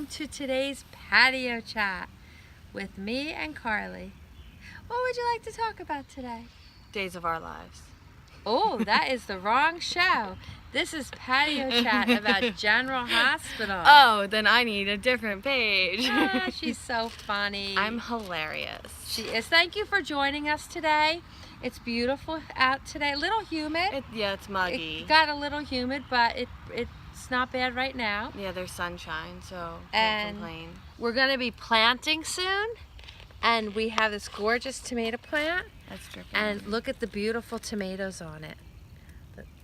welcome to today's patio chat with me and Carly. What would you like to talk about today? Days of our lives. Oh, that is the wrong show. This is patio chat about General Hospital. Oh, then I need a different page. Ah, she's so funny. I'm hilarious. She is. Thank you for joining us today. It's beautiful out today. A little humid. It's muggy. It got a little humid, but it's not bad right now. Yeah, there's sunshine, so And can't complain. we're going to be planting soon, and we have this gorgeous tomato plant. That's dripping. And look at the beautiful tomatoes on it.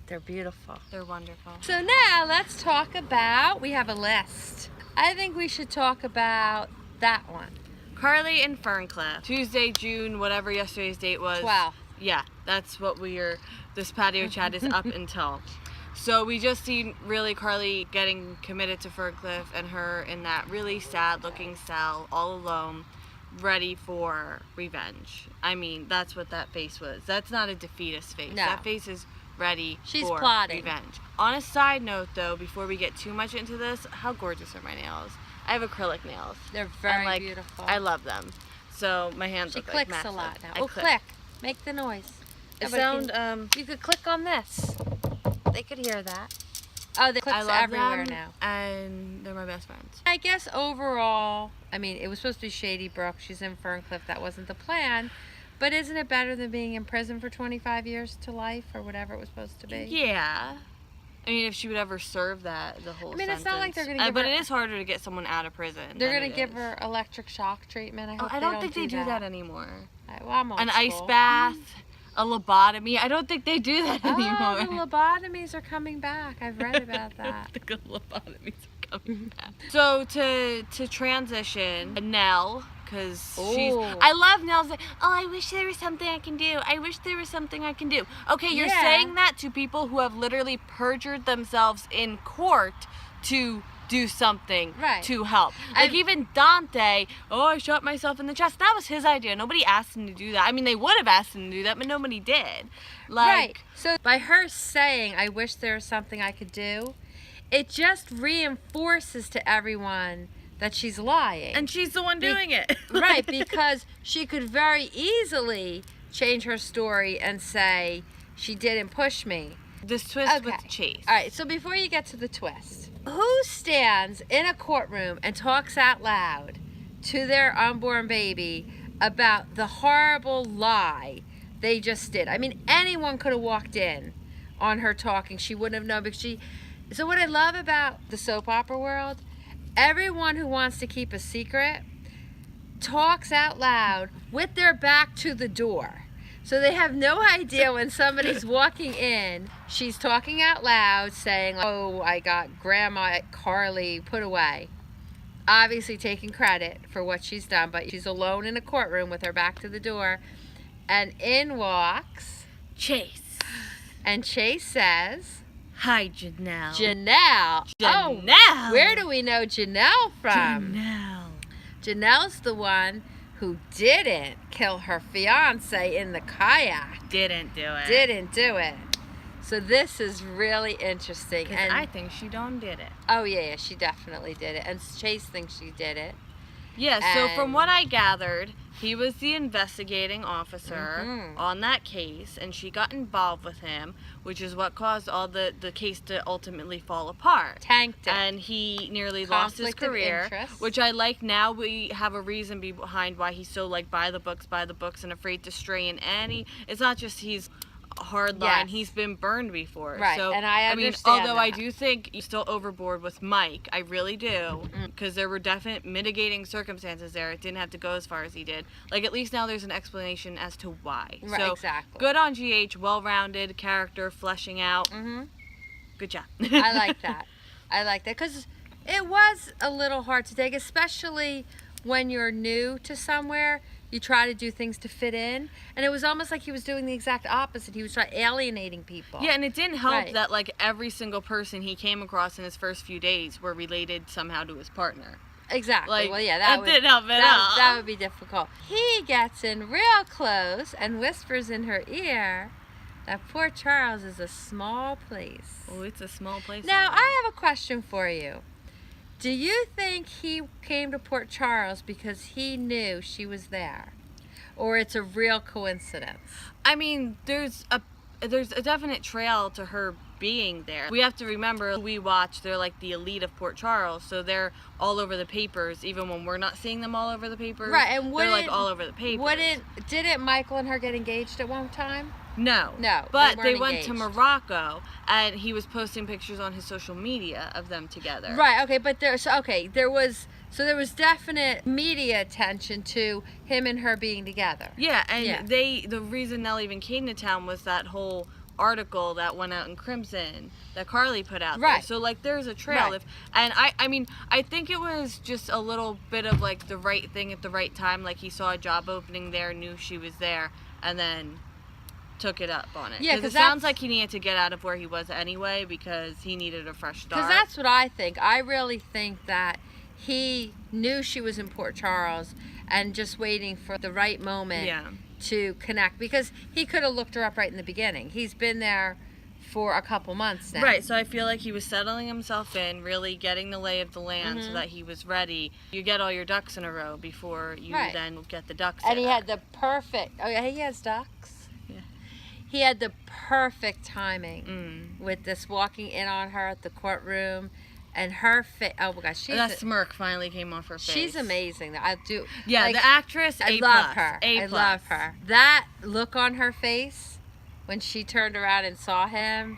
They're beautiful. They're wonderful. So now let's talk about, we have a list. I think we should talk about that one. Carly and Ferncliff. Tuesday, June, whatever yesterday's date was. 12. Yeah, that's what this patio chat is up until. So we just seen really Carly getting committed to Ferncliff and her in that really sad looking cell all alone, ready for revenge. I mean, that's what that face was. That's not a defeatist face. No. That face is ready for plotting. revenge. On a side note though, before we get too much into this, how gorgeous are my nails? I have acrylic nails. They're very and, beautiful. I love them. So my hands She look like clicks massive. a lot now. I Oh, click. click. Make the noise. It Nobody sound you could click on this. They could hear that. Oh, the I clicks love everywhere them, now. and they're my best friends. I guess overall, I mean, it was supposed to be Shady Brook. She's in Ferncliff. That wasn't the plan. But isn't it better than being in prison for 25 years to life or whatever it was supposed to be? Yeah. I mean, if she would ever serve that, the whole I mean, it's not like they're sentence. going to give But her... it is harder to get someone out of prison. They're than going it to give is. her electric shock treatment. I hope I don't think they do that anymore. Well, I'm old An ice school. bath, a lobotomy. I don't think they do that Oh, anymore. the lobotomies are coming back. I've read about that. The good lobotomies are coming back. So to transition, Nelle, because she's... Ooh. I love Nelle's like, oh, I wish there was something I can do. I wish there was something I can do. Okay, you're Yeah. saying that to people who have literally perjured themselves in court to do something Right. to help. Like I'm- even Dante, oh, I shot myself in the chest. That was his idea. Nobody asked him to do that. I mean, they would have asked him to do that, but nobody did. Like, Right. So by her saying, I wish there was something I could do, it just reinforces to everyone that she's lying. and she's the one doing it. Right, because she could very easily change her story and say, she didn't push me. This twist Okay. with Chase. All right, so before you get to the twist, who stands in a courtroom and talks out loud to their unborn baby about the horrible lie they just did? I mean, anyone could have walked in on her talking. She wouldn't have known because So what I love about the soap opera world, everyone who wants to keep a secret talks out loud with their back to the door. So they have no idea when somebody's walking in. She's talking out loud saying, oh, I got Grandma Carly put away. Obviously taking credit for what she's done, but she's alone in a courtroom with her back to the door. And in walks Chase. and Chase says, Hi, Janelle. Janelle. Janelle. Oh, where do we know Janelle from? Janelle. Janelle's the one who didn't kill her fiance in the kayak. Didn't do it. Didn't do it. So this is really interesting. 'Cause And I think she done did it. oh yeah, she definitely did it. And Chase thinks she did it. Yeah, so from And- what I gathered, he was the investigating officer Mhm. on that case, and she got involved with him, which is what caused all the case to ultimately fall apart. Tanked it. And he nearly lost his Conflict of career, interest. which I like. Now we have a reason behind why he's so like by the books, and afraid to stray in any. It's not just he's hard line. Yes. He's been burned before. Right, So, and I mean, understand although I that. do think he's still overboard with Mike, I really do, because there were definite mitigating circumstances there. It didn't have to go as far as he did. Like, at least now there's an explanation as to why. Right, So, exactly. good on GH, well-rounded character, fleshing out. Mm-hmm. Good job. I like that. I like that because it was a little hard to take, especially when you're new to somewhere. You try to do things to fit in, and it was almost like he was doing the exact opposite. He was alienating people. Yeah, and it didn't help Right. that like every single person he came across in his first few days were related somehow to his partner. Exactly. Like, Well, yeah, that didn't help at all. that would be difficult. He gets in real close and whispers in her ear that Port Charles is a small place. Oh, it's a small place. Now, already. I have a question for you. Do you think he came to Port Charles because he knew she was there? Or it's a real coincidence? I mean, there's a definite trail to her being there. We have to remember, we watch, they're like the elite of Port Charles, so they're all over the papers, even when we're not seeing them all over the papers. Right, and they're like all over the papers. Didn't Michael and her get engaged at one time? No. No. But they they weren't went engaged. to Morocco, and he was posting pictures on his social media of them together. Right, okay, but there was definite media attention to him and her being together. Yeah, and the reason Nelle even came to town was that whole article that went out in Crimson that Carly put out there. So like there's a trail. Right. I mean I think it was just a little bit of like the right thing at the right time. Like he saw a job opening there, knew she was there, and then took it up on it. Yeah, because it sounds like he needed to get out of where he was anyway because he needed a fresh start. Because that's what I think. I really think that he knew she was in Port Charles and just waiting for the right moment to connect, because he could have looked her up right in the beginning. He's been there for a couple months now. Right, so I feel like he was settling himself in, really getting the lay of the land so that he was ready. You get all your ducks in a row before you then get the ducks And he had the perfect, he has ducks. Yeah. He had the perfect timing with this walking in on her at the courtroom. And her face, oh my gosh, that smirk finally came off her face. She's amazing. I do. Yeah, like, the actress, I love her. I love her. That look on her face when she turned around and saw him,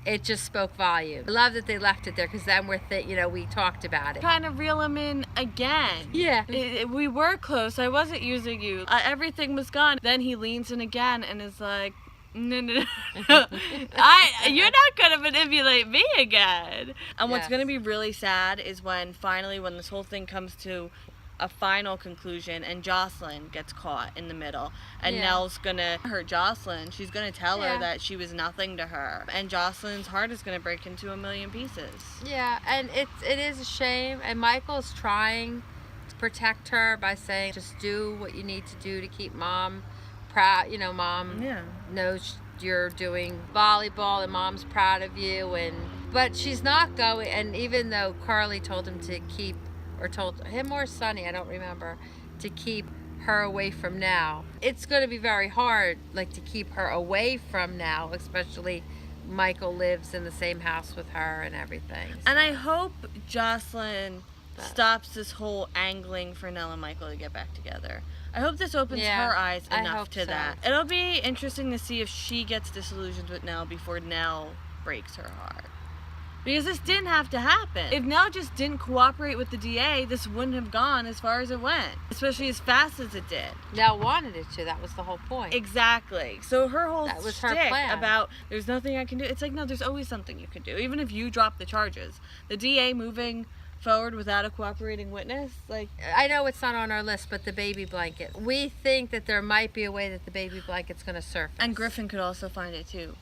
it just spoke volume. I love that they left it there, because then we talked about it. Kind of reel him in again. Yeah. We were close. I wasn't using you. Everything was gone. Then he leans in again and is like, no. You're not gonna manipulate me again. And what's gonna be really sad is when finally, when this whole thing comes to a final conclusion and Jocelyn gets caught in the middle, and Nell's gonna hurt Jocelyn. She's gonna tell her that she was nothing to her, and Jocelyn's heart is gonna break into a million pieces. Yeah, and it is a shame, and Michael's trying to protect her by saying, just do what you need to do to keep Mom proud. Mom knows you're doing volleyball and Mom's proud of you, but she's not going. And even though Carly told him to keep, or told him or Sonny, I don't remember, to keep her away from Nell, it's going to be very hard, like, to keep her away from Nell, especially Michael lives in the same house with her and everything. So. And I hope Jocelyn stops this whole angling for Nell and Michael to get back together. I hope this opens her eyes enough to that. It'll be interesting to see if she gets disillusioned with Nell before Nell breaks her heart. Because this didn't have to happen. If Nell just didn't cooperate with the DA, this wouldn't have gone as far as it went. Especially as fast as it did. Nell wanted it to. That was the whole point. Exactly. So her whole shtick about there's nothing I can do. It's like, no, there's always something you can do. Even if you drop the charges. The DA moving forward without a cooperating witness, like, I know it's not on our list, but the baby blanket, we think that there might be a way that the baby blanket's going to surface. And Griffin could also find it too.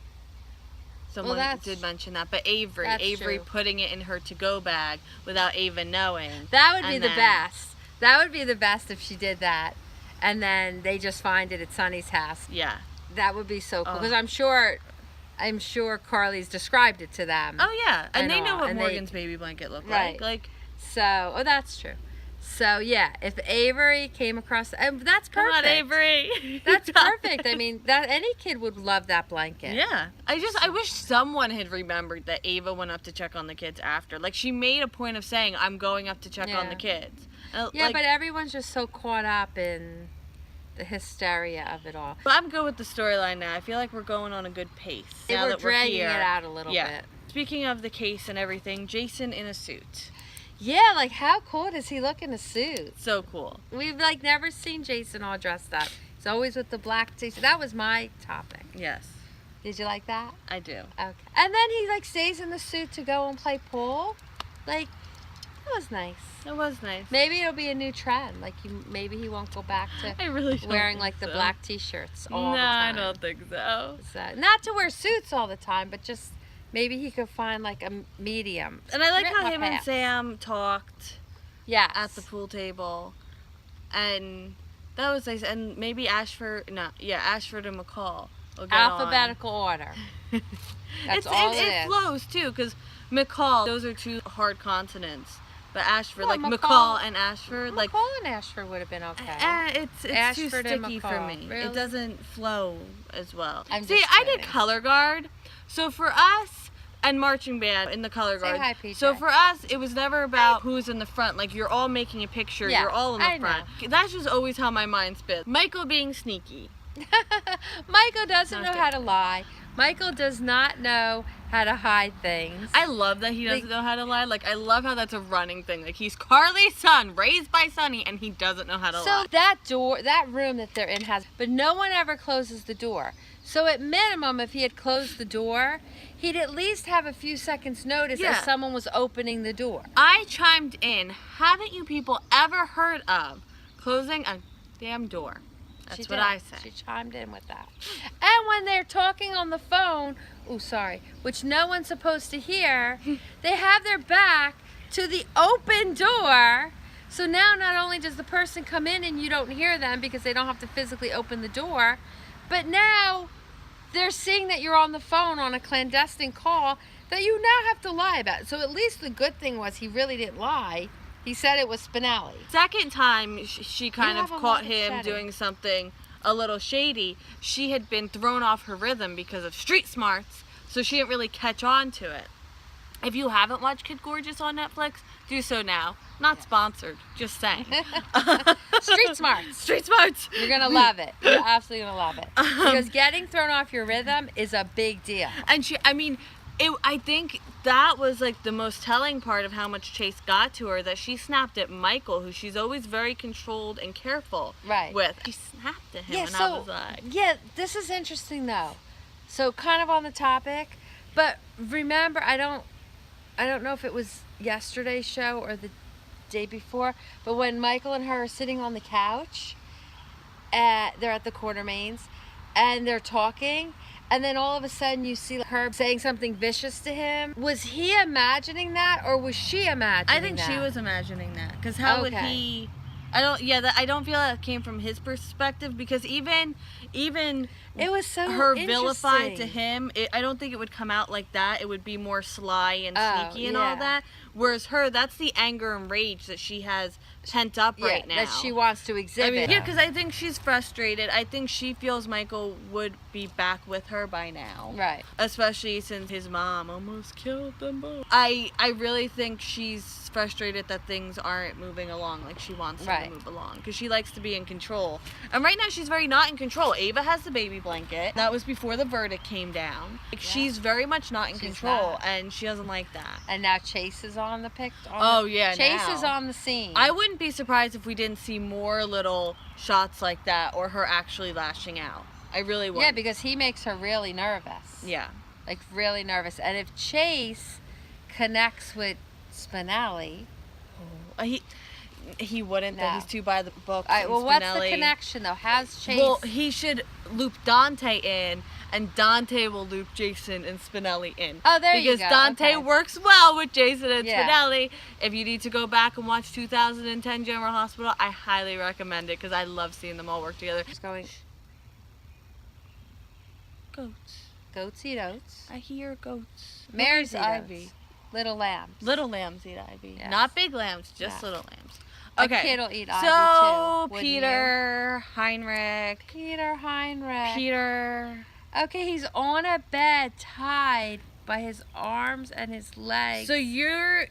Someone did mention that, but Avery putting it in her to-go bag without Ava knowing. That would be the best. That would be the best if she did that, and then they just find it at Sonny's house. Yeah, that would be so cool, because I'm sure Carly's described it to them. Oh yeah, and they know what Morgan's baby blanket looked like. Like, so, that's true. So yeah, if Avery came across, and that's perfect. Come on, Avery. That's perfect. I mean, that any kid would love that blanket. Yeah. I wish someone had remembered that Ava went up to check on the kids after. Like, she made a point of saying, "I'm going up to check on the kids." Yeah, but everyone's just so caught up in the hysteria of it all. But I'm good with the storyline now. I feel like we're going on a good pace. Now that we're dragging here. it out a little bit. Speaking of the case and everything, Jason in a suit. Yeah, like, how cool does he look in a suit? So cool. We've, like, never seen Jason all dressed up. He's always with the black t-shirt. That was my topic. Yes. Did you like that? I do. Okay. And then he, like, stays in the suit to go and play pool. Like, that was nice. It was nice. Maybe it'll be a new trend. Like, maybe he won't go back to wearing, like, the black t-shirts all the time. No, I don't think so. Not to wear suits all the time, but just... maybe he could find, like, a medium. And I like how him and Sam talked at the pool table. And that was nice. And maybe Ashford and McCall will get alphabetical order. That's all it is. It flows, too, because McCall, those are two hard consonants But Ashford, Well, like McCall and Ashford, like McCall and Ashford would have been okay. it's too Ashford and sticky for McCall. me. Really? It doesn't flow as well. I'm See, just I did kidding. color guard, so for us and marching band in the color Say guard. hi, PJ. So for us, it was never about who's in the front. Like you're all making a picture. Yeah, You're all in I the front. That's just always how my mind spins. Michael being sneaky. Michael doesn't Not know how to lie. Michael does not know how to hide things. I love that he doesn't know how to lie. Like, I love how that's a running thing. Like, he's Carly's son, raised by Sonny, and he doesn't know how to lie. So that room that they're in has, but no one ever closes the door. So at minimum, if he had closed the door, he'd at least have a few seconds notice as someone was opening the door. I chimed in, haven't you people ever heard of closing a damn door? That's what I said. She chimed in with that. And when they're talking on the phone, which no one's supposed to hear, they have their back to the open door. So now not only does the person come in and you don't hear them because they don't have to physically open the door, but now they're seeing that you're on the phone on a clandestine call that you now have to lie about. So at least the good thing was he really didn't lie. He said it was Spinelli. Second time she kind of caught him shedding. doing something a little shady. She had been thrown off her rhythm because of street smarts, so she didn't really catch on to it. If you haven't watched Kid Gorgeous on Netflix, do so now. Not sponsored, just saying. Street smarts. Street smarts. You're going to love it. You're absolutely going to love it. Because getting thrown off your rhythm is a big deal. And I think that was like the most telling part of how much Chase got to her, that she snapped at Michael, who she's always very controlled and careful with. She snapped at him, and I was like... Yeah, this is interesting though. So kind of on the topic, but remember, I don't know if it was yesterday's show or the day before, but when Michael and her are sitting on the couch, they're at the Quartermains, and they're talking, and then all of a sudden you see her saying something vicious to him. Was he imagining that, or was she imagining that? I think she was imagining that, because how would he... I don't feel that came from his perspective, because even it was so her vilified to him, I don't think it would come out like that. It would be more sly and sneaky and all that. Whereas her, that's the anger and rage that she has pent up right now. That she wants to exhibit. Because I think she's frustrated. I think she feels Michael would be back with her by now. Right. Especially since his mom almost killed them both. I really think she's frustrated that things aren't moving along like she wants them to move along, because she likes to be in control, and right now she's very not in control. Ava has the baby blanket. That was before the verdict came down. She's very much not in control, and she doesn't like that. And now Chase is on the pic. Chase is on the scene. I wouldn't be surprised if we didn't see more little shots like that, or her actually lashing out. I really would. Yeah, because he makes her really nervous. Yeah. Like really nervous. And if Chase connects with Spinelli, he wouldn't. Though he's too by the book. All right, well, what's the connection though? Has Chase? Well, he should loop Dante in, and Dante will loop Jason and Spinelli in. Oh, there you go. Because Dante works well with Jason and Spinelli. If you need to go back and watch 2010 General Hospital, I highly recommend it, because I love seeing them all work together. Just going. Goats. Goats eat oats. I hear goats. Mares eat ivy. oats. Little lambs. Little lambs eat ivy. Yes. Not big lambs, just little lambs. Okay. A kid will eat ivy so, too. Peter, Heinrich. Peter. Okay, he's on a bed tied by his arms and his legs. So you're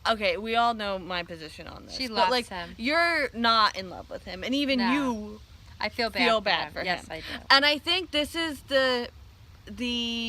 okay, we all know my position on this. She loves but him. You're not in love with him, and even you I feel bad for him. Yes, I do. And I think this is the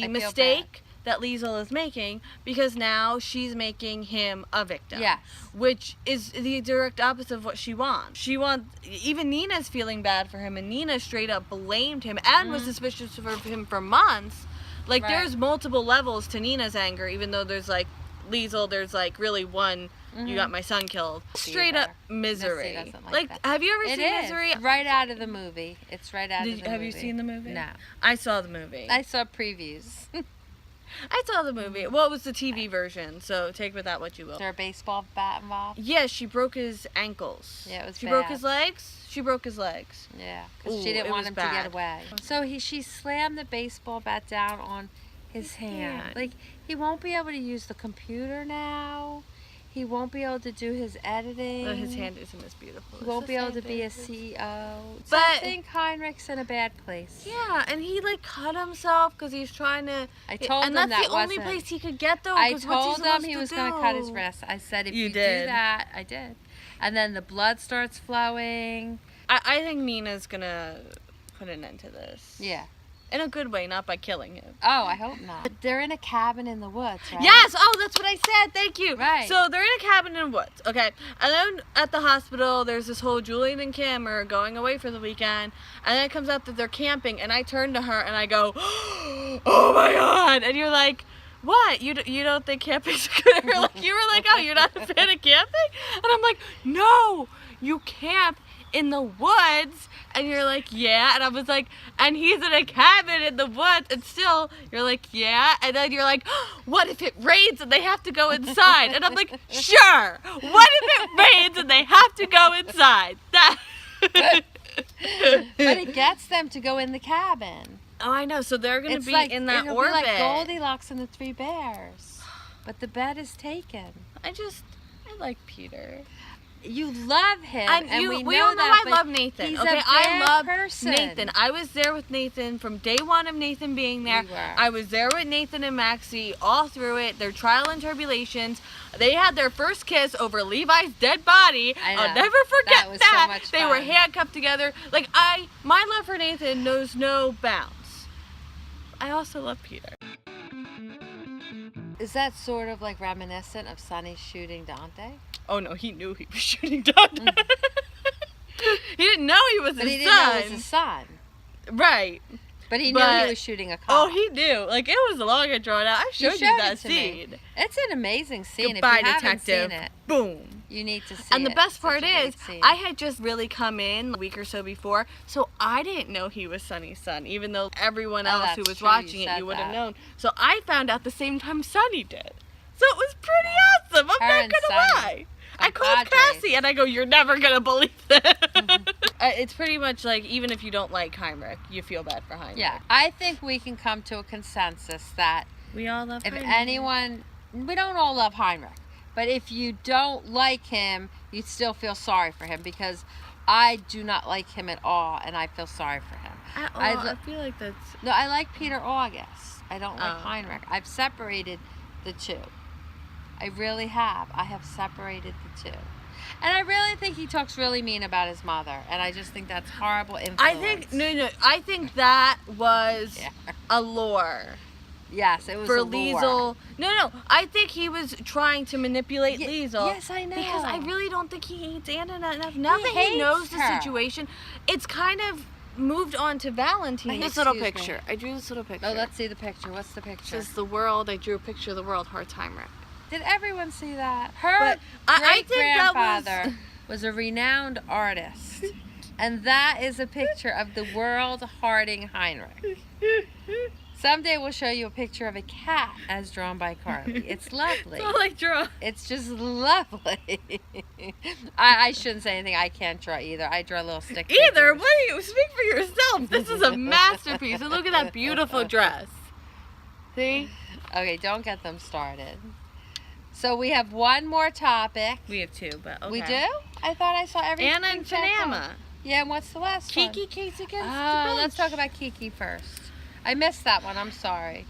mistake that Liesl is making, because now she's making him a victim. Yes. Which is the direct opposite of what she wants. Even Nina's feeling bad for him, and Nina straight up blamed him and was suspicious of him for months. Like, there's multiple levels to Nina's anger, even though there's like Liesl, there's like really one, you got my son killed. Straight up misery. Missy doesn't like that. Have you ever seen Misery? Right out of the movie. It's right out of the movie. Have you seen the movie? No. I saw the movie. I saw previews. I saw the movie. Well, it was the TV version, so take with that what you will. Is there a baseball bat involved? Yeah, she broke his ankles. Yeah, it was She bad. broke his legs? She broke his legs. Yeah, because she didn't want him to get away. So she slammed the baseball bat down on his hand. Like, he won't be able to use the computer now. He won't be able to do his editing. His hand isn't as beautiful. He won't be able to be a CEO. So But I think Heinrich's in a bad place. Yeah, and he like cut himself because he's trying to. I told him and that's that the only wasn't- place he could get though. I 'Cause what's told him supposed he to was going to cut his do? wrist. I said, if You you do did. that, I did. And then the blood starts flowing. I think Nina's gonna put an end to this. Yeah. In a good way, not by killing him. Oh, I hope not. But they're in a cabin in the woods, right? Yes! Oh, that's what I said. Thank you. Right. So they're in a cabin in the woods, okay? And then at the hospital, there's this whole Julian and Kim are going away for the weekend. And then it comes out that they're camping. And I turn to her and I go, oh my God. And you're like, what? You don't think camping's good? You were like, oh, you're not a fan of camping? And I'm like, no, you camp in the woods. And you're like, yeah. And I was like, and he's in a cabin in the woods. And still, you're like, yeah. And then you're like, what if it rains and they have to go inside? And I'm like, sure. What if it rains and they have to go inside? But it gets them to go in the cabin. Oh, I know. So they're going to be like, in that it'll orbit. be like Goldilocks and the Three Bears. But the bed is taken. I like Peter. You love him, and we all know that, I love Nathan. He's Okay, a I bad love person. Nathan. I was there with Nathan from day one of Nathan being there. You were. I was there with Nathan and Maxie all through it. Their trial and tribulations. They had their first kiss over Levi's dead body. I know. I'll never forget That was that. so much They were fun. handcuffed together. Like my love for Nathan knows no bounds. I also love Peter. Is that sort of like reminiscent of Sonny shooting Dante? Oh no, he knew he was shooting Dante. He didn't know he was But his he didn't son. know it was his son. Right. But he knew But- he was shooting a cop. Oh, he knew. Like, it was long and drawn out. I You showed you that it to me. scene. It's an amazing scene. Goodbye, if you haven't detective. seen it, Boom. you need to see And the it. best It's part such a is, great scene. I had just really come in a week or so before, so I didn't know he was Sonny's son, even though everyone Oh, else that's who was true, you watching it, said you would have that. known. So I found out the same time Sonny did. So it was pretty awesome. I'm Her not and gonna Sonny. lie. I called Compadres. Cassie and I go, you're never gonna believe this. It's pretty much like, even if you don't like Heinrich, you feel bad for Heinrich. Yeah, I think we can come to a consensus that We all love if Heinrich. anyone, we don't all love Heinrich, but if you don't like him, you still feel sorry for him, because I do not like him at all, and I feel sorry for him. At all, I I feel like that's... No, I like Peter August. I don't like Oh. Heinrich. I've separated the two. I really have. I have separated the two. And I really think he talks really mean about his mother, and I just think that's horrible influence. I think that was Yeah. a lure Yes, it was for a lure. Liesel. No, I think he was trying to manipulate Liesel. Yes, I know. Because I really don't think he hates Anna enough. Now that he hates knows the her. situation, it's kind of moved on to Valentine. This This little little picture. picture. I drew this little picture. Oh, let's see the picture. What's the picture? Says the world. I drew a picture of the world. Hartheimer. Did everyone see that? Her But I think that great-grandfather was a renowned artist. And that is a picture of the world Harding Heinrich. Someday we'll show you a picture of a cat as drawn by Carly. It's lovely. That's all I draw. It's just lovely. I shouldn't say anything. I can't draw either. I draw little stick Either. figures. What do you speak for yourself? This is a masterpiece. And look at that beautiful dress. See? Okay, don't get them started. So we have one more topic. We have two, but okay. We do? I thought I saw everything. Anna and checked out. Panama. Yeah, and what's the last one? Kiki case against the Oh, bench. let's talk about Kiki first. I missed that one. I'm sorry.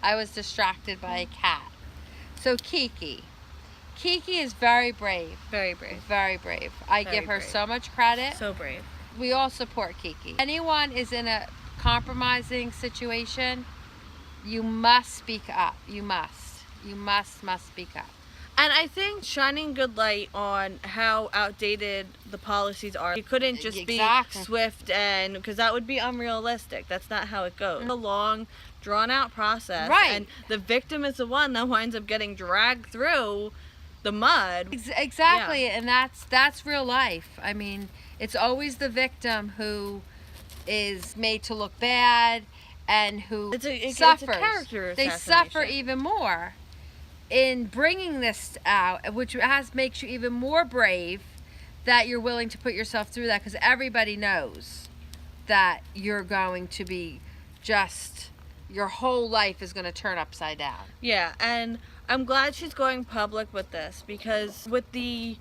I was distracted by a cat. So Kiki. Kiki is very brave. Very brave. Very brave. I Very give her brave. so much credit. So brave. We all support Kiki. Anyone is in a compromising situation, you must speak up. You must. You must speak up. And I think shining good light on how outdated the policies are. You couldn't just Exactly. be swift, and because that would be unrealistic. That's not how it goes. It's a long, drawn out process. Right. And the victim is the one that winds up getting dragged through the mud. Exactly, and that's real life. I mean, it's always the victim who is made to look bad and who It's a suffers. character They suffer assassination. even more in bringing this out, which makes you even more brave that you're willing to put yourself through that, because everybody knows that you're going to be just, your whole life is going to turn upside down. Yeah, and I'm glad she's going public with this, because with the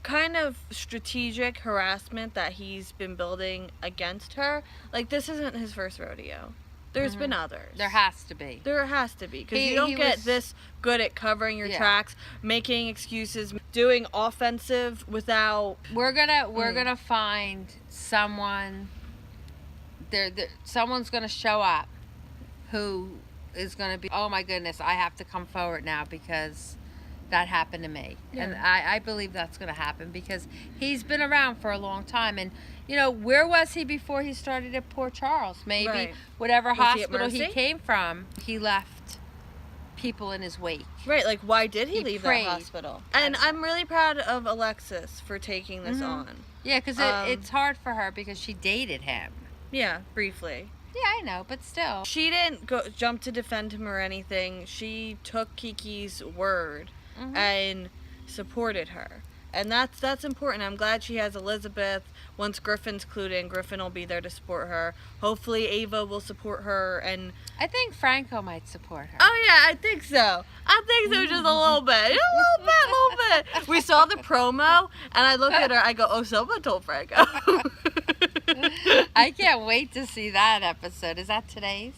kind of strategic harassment that he's been building against her, like, this isn't his first rodeo. There's been others. There has to be. There has to be, because you don't get this good at covering your tracks, making excuses, doing offensive without. We're gonna find someone. Someone's gonna show up, who is gonna be, oh my goodness, I have to come forward now because that happened to me. Yeah. And I believe that's going to happen, because he's been around for a long time. And, you know, where was he before he started at Port Charles? Maybe whatever hospital he came from, he left people in his wake. Right, like, why did he leave that hospital? And I'm really proud of Alexis for taking this on. Yeah, because it's hard for her because she dated him. Yeah, briefly. Yeah, I know, but still. She didn't jump to defend him or anything. She took Kiki's word and supported her, and that's important. I'm glad she has Elizabeth. Once Griffin's clued in, Griffin will be there to support her. Hopefully Ava will support her, and I think Franco might support her. Oh yeah, I think so. Just a little bit, a little bit. We saw the promo, and I looked at her. I go, "Oh, someone told Franco." I can't wait to see that episode. Is that today's?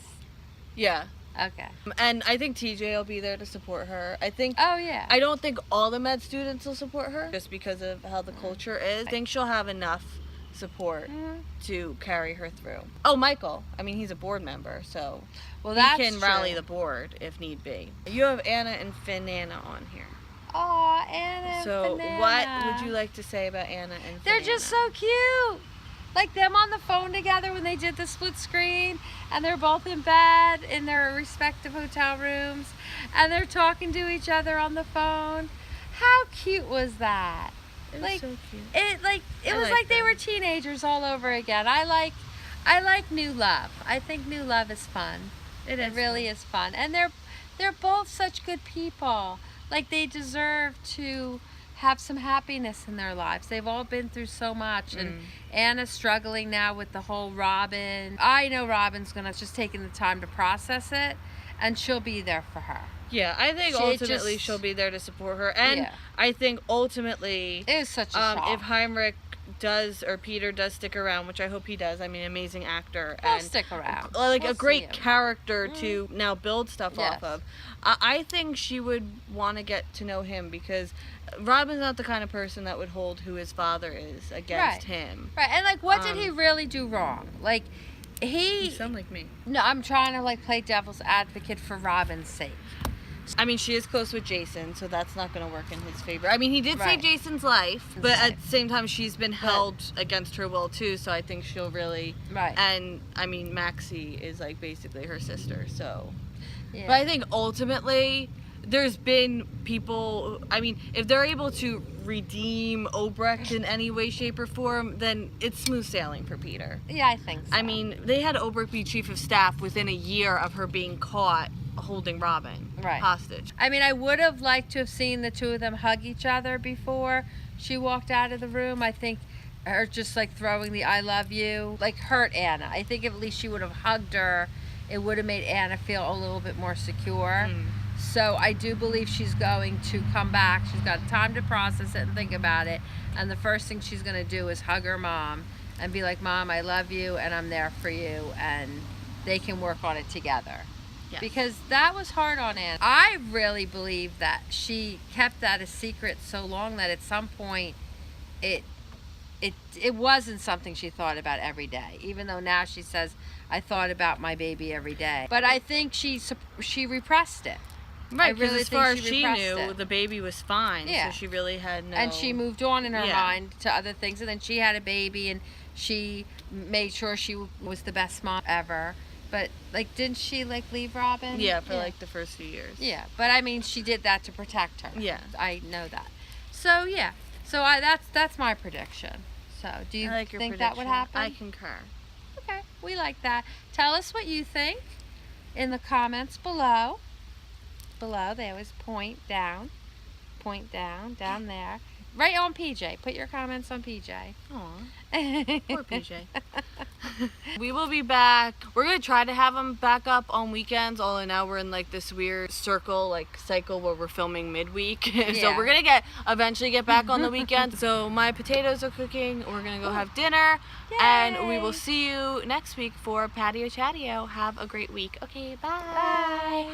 Yeah. Okay. And I think TJ will be there to support her. I think. Oh yeah. I don't think all the med students will support her, just because of how the culture is. I think she'll have enough support to carry her through. Oh, Michael. I mean, he's a board member, so he can rally the board if need be. You have Anna and Finana on here. Oh, Anna and So Finana. What would you like to say about Anna and Finana? They're just so cute. Like them on the phone together when they did the split screen, and they're both in bed in their respective hotel rooms, and they're talking to each other on the phone. How cute was that? It was so cute. It was like they were teenagers all over again. I like new love. I think new love is fun. It really is fun. And they're both such good people. Like, they deserve to have some happiness in their lives. They've all been through so much, and Anna's struggling now with the whole Robin. I know Robin's gonna just taking the time to process it, and she'll be there for her. Yeah, I think ultimately she'll be there to support her, and I think ultimately it was such a shock. If Henrik does, or Peter does stick around, which I hope he does. I mean, amazing actor. He'll stick around. Like a great character to now build stuff off of. I think she would want to get to know him, because Robin's not the kind of person that would hold who his father is against him. Right, and like, what did he really do wrong? Like, You sound like me. No, I'm trying to like play devil's advocate for Robin's sake. I mean, she is close with Jason, so that's not going to work in his favor. I mean, he did save Jason's life, but at the same time, she's been held against her will, too, so I think she'll really... Right. And, I mean, Maxie is, like, basically her sister, so... Yeah. But I think, ultimately, there's been people... I mean, if they're able to redeem Obrecht in any way, shape, or form, then it's smooth sailing for Peter. Yeah, I think so. I mean, they had Obrecht be chief of staff within a year of her being caught holding Robin hostage. I mean, I would have liked to have seen the two of them hug each other before she walked out of the room. I think her just like throwing the I love you like hurt Anna. I think if at least she would have hugged her, it would have made Anna feel a little bit more secure. So I do believe she's going to come back. She's got time to process it and think about it, and the first thing she's going to do is hug her mom and be like, Mom, I love you and I'm there for you, and they can work on it together. Yes. Because that was hard on Anna. I really believe that she kept that a secret so long that at some point it wasn't something she thought about every day. Even though now she says, I thought about my baby every day. But I think she repressed it. Right, because as far as she knew, the baby was fine. Yeah. So she really had no... And she moved on in her mind to other things. And then she had a baby, and she made sure she was the best mom ever. But, like, didn't she, like, leave Robin? Yeah, for, like, the first few years. Yeah, but, I mean, she did that to protect her. Yeah. I know that. So, yeah. So, that's my prediction. So, do you think that would happen? I concur. Okay, we like that. Tell us what you think in the comments below. Below, they always point down, down there. Right on PJ. Put your comments on PJ. Aw, poor PJ. We will be back. We're gonna try to have them back up on weekends, although now we're in like this weird cycle where we're filming midweek. So Yeah. we're gonna eventually get back on the weekend. So my potatoes are cooking. We're gonna go have dinner. Yay. And we will see you next week for Patio Chatio. Have a great week. Okay, bye. Bye.